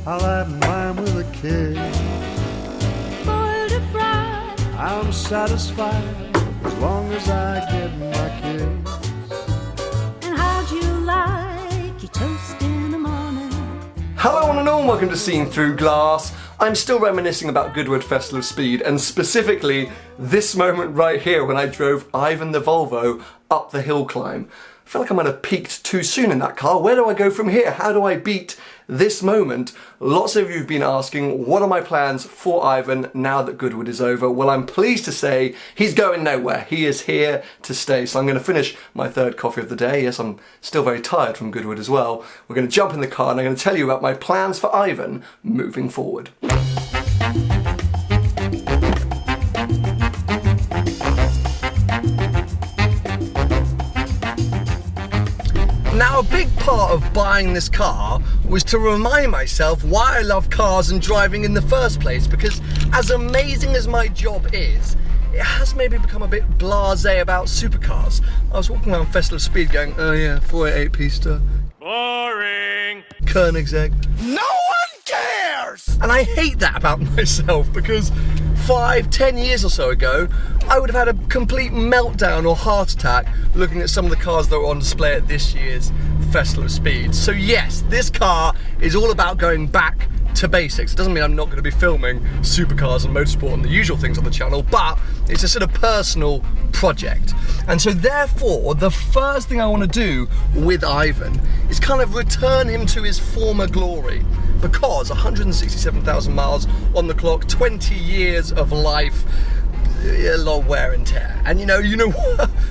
I like mine with a kick. Boiled or fried, I'm satisfied as long as I get my kicks. and how'd you like your toast in the morning? Hello one and all, welcome to Seen Through Glass. I'm still reminiscing about Goodwood Festival of Speed, and specifically this moment right here when I drove Ivan the Volvo up the hill climb. I feel like I might have peaked too soon in that car. Where do I go from here? How do I beat this moment? Lots of you have been asking, what are my plans for Ivan now that Goodwood is over? Well, I'm pleased to say he's going nowhere. He is here to stay. So I'm going to finish my third coffee of the day. Yes, I'm still very tired from Goodwood as well. We're going to jump in the car and I'm going to tell you about my plans for Ivan moving forward. Now, a big part of buying this car was to remind myself why I love cars and driving in the first place, because as amazing as my job is, it has maybe become a bit blasé about supercars. I was walking around Festival of Speed going, oh yeah, 488 Pista. Boring. Koenigsegg. No one cares! And I hate that about myself because 5-10 years or so ago, I would have had a complete meltdown or heart attack looking at some of the cars that were on display at this year's Festival of Speed. So yes, this car is all about going back to basics. It doesn't mean I'm not going to be filming supercars and motorsport and the usual things on the channel, but it's a sort of personal project. And so therefore, the first thing I want to do with Ivan is kind of return him to his former glory, because 167,000 miles on the clock, 20 years of life, a lot of wear and tear. And you know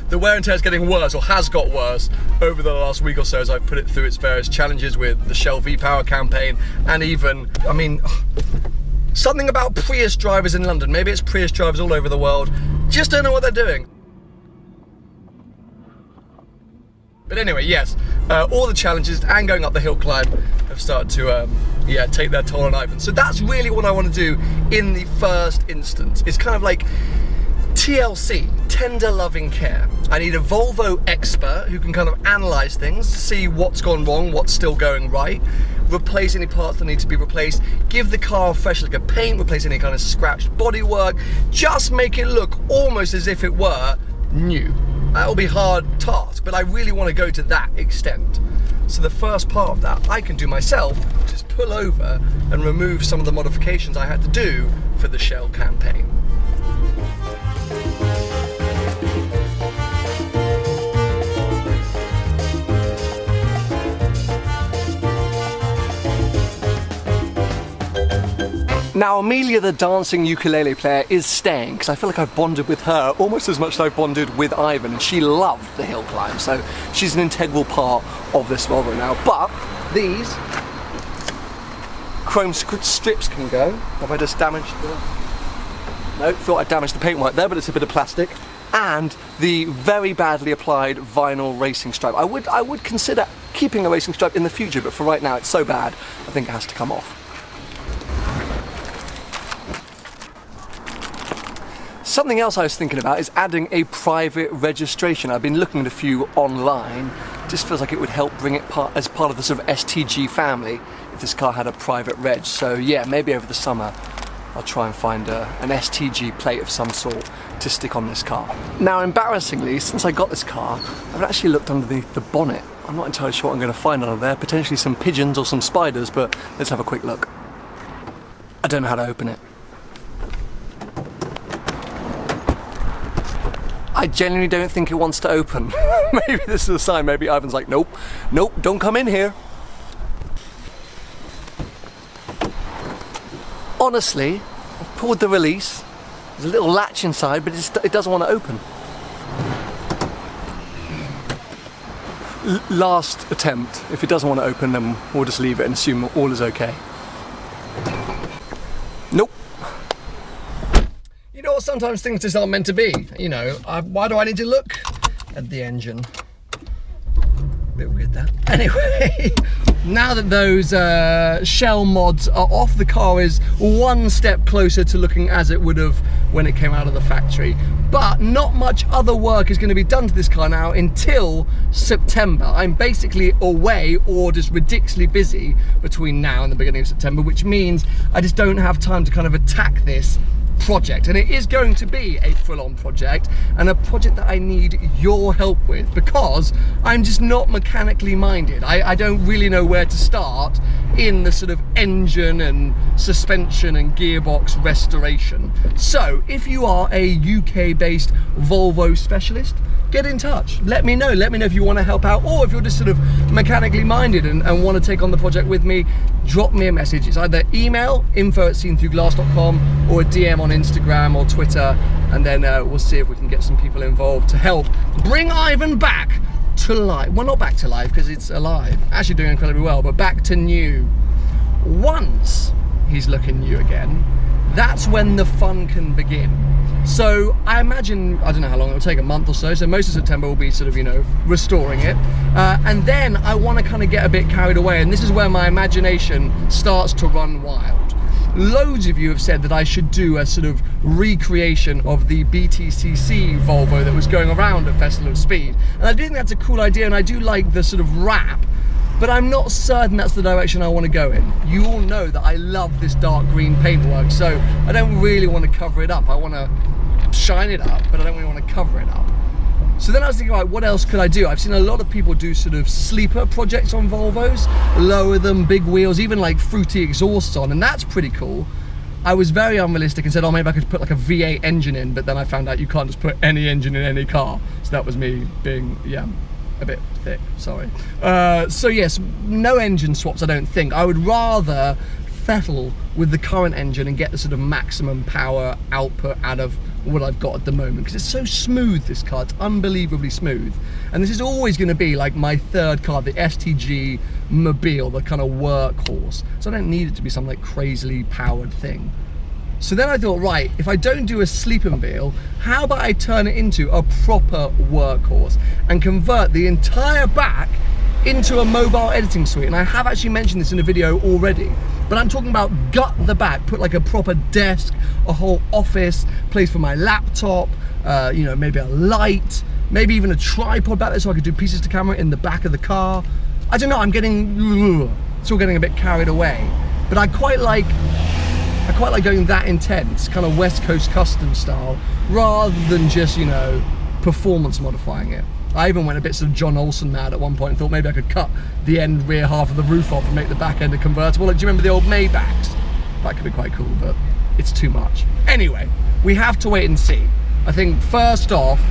the wear and tear is getting worse, or has got worse over the last week or so as I've put it through its various challenges with the Shell V-Power campaign, and even, I mean, something about Prius drivers in London. Maybe it's Prius drivers all over the world. Just don't know what they're doing. But anyway, yes, all the challenges and going up the hill climb have started to take their toll on Ivan. So that's really what I want to do in the first instance. It's kind of like TLC, tender loving care. I need a Volvo expert who can kind of analyse things, see what's gone wrong, what's still going right, replace any parts that need to be replaced, give the car a fresh lick of paint, replace any kind of scratched bodywork, just make it look almost as if it were new. That'll be a hard task, but I really want to go to that extent. So the first part of that I can do myself, just pull over and remove some of the modifications I had to do for the Shell campaign. Now, Amelia, the dancing ukulele player, is staying because I feel like I've bonded with her almost as much as I've bonded with Ivan, and she loved the hill climb, so she's an integral part of this Volvo now. But these chrome strips can go. Have I just damaged the... No, thought I damaged the paintwork there, but it's a bit of plastic. And the very badly applied vinyl racing stripe. I would consider keeping a racing stripe in the future, but for right now it's so bad, I think it has to come off. Something else I was thinking about is adding a private registration. I've been looking at a few online. It just feels like it would help bring it as part of the sort of STG family if this car had a private reg. So yeah, maybe over the summer I'll try and find an STG plate of some sort to stick on this car. Now, embarrassingly, since I got this car, I've actually looked underneath the bonnet. I'm not entirely sure what I'm going to find under there. Potentially some pigeons or some spiders, but let's have a quick look. I don't know how to open it. I genuinely don't think it wants to open. Maybe this is a sign. Maybe Ivan's like, nope, nope, don't come in here. Honestly, I've pulled the release. There's a little latch inside, but it doesn't want to open. Last attempt. If it doesn't want to open, then we'll just leave it and assume all is okay. Nope. You know what, sometimes things just aren't meant to be. You know, why do I need to look at the engine? Bit weird that. Anyway, now that those Shell mods are off, the car is one step closer to looking as it would have when it came out of the factory. But not much other work is going to be done to this car now until September. I'm basically away or just ridiculously busy between now and the beginning of September, which means I just don't have time to kind of attack this project. And it is going to be a full-on project, and a project that I need your help with, because I'm just not mechanically minded. I don't really know where to start in the sort of engine and suspension and gearbox restoration. So if you are a UK-based Volvo specialist, get in touch. Let me know if you want to help out, or if you're just sort of mechanically minded and want to take on the project with me, drop me a message. It's either email info@seenthroughglass.com or a DM on Instagram or Twitter, and then we'll see if we can get some people involved to help bring Ivan back to life. Well, not back to life, because it's alive, actually doing incredibly well, but back to new. Once he's looking new again, that's when the fun can begin. So I imagine, I don't know how long it'll take, a month or so, so most of September will be sort of, you know, restoring it. And then I want to kind of get a bit carried away, and this is where my imagination starts to run wild. Loads of you have said that I should do a sort of recreation of the BTCC Volvo that was going around at Festival of Speed. And I do think that's a cool idea, and I do like the sort of wrap, but I'm not certain that's the direction I want to go in. You all know that I love this dark green paintwork, so I don't really want to cover it up. I want to shine it up, but I don't really want to cover it up. So then I was thinking, right, what else could I do? I've seen a lot of people do sort of sleeper projects on Volvos, lower them, big wheels, even like fruity exhausts on, and that's pretty cool. I was very unrealistic and said, oh, maybe I could put like a V8 engine in, but then I found out you can't just put any engine in any car. So that was me being, yeah, a bit thick, sorry. So yes, no engine swaps, I don't think. I would rather settle with the current engine and get the sort of maximum power output out of what I've got at the moment, because it's so smooth, this car. It's unbelievably smooth, and this is always going to be like my third car, the STG Mobile, the kind of workhorse, so I don't need it to be some like crazily powered thing. So then I thought, right, if I don't do a sleepmobile, how about I turn it into a proper workhorse and convert the entire back into a mobile editing suite? And I have actually mentioned this in a video already, but I'm talking about gut the back, put like a proper desk, a whole office, place for my laptop, you know, maybe a light, maybe even a tripod back there so I could do pieces to camera in the back of the car. I don't know, I'm getting, it's all getting a bit carried away, but I quite like going that intense, kind of West Coast custom style, rather than just, you know, performance modifying it. I even went a bit sort of John Olsen mad at one point and thought maybe I could cut the end rear half of the roof off and make the back end a convertible. Like, do you remember the old Maybachs? That could be quite cool, but it's too much. Anyway, we have to wait and see. I think first off,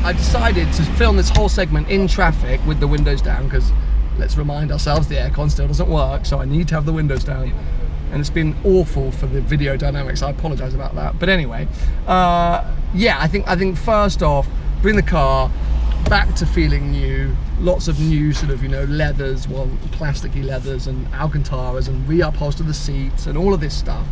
I decided to film this whole segment in traffic with the windows down, because let's remind ourselves the aircon still doesn't work, so I need to have the windows down. And it's been awful for the video dynamics. I apologize about that. But anyway, yeah, I think first off, bring the car back to feeling new, lots of new sort of, you know, leathers, well, plasticky leathers and Alcantaras, and re-upholster the seats and all of this stuff,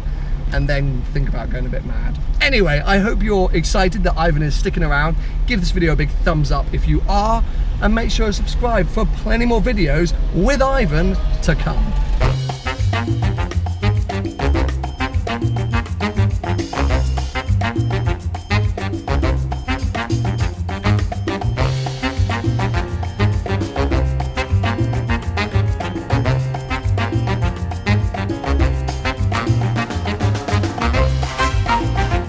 and then think about going a bit mad. Anyway, I hope you're excited that Ivan is sticking around. Give this video a big thumbs up if you are, and make sure to subscribe for plenty more videos with Ivan to come.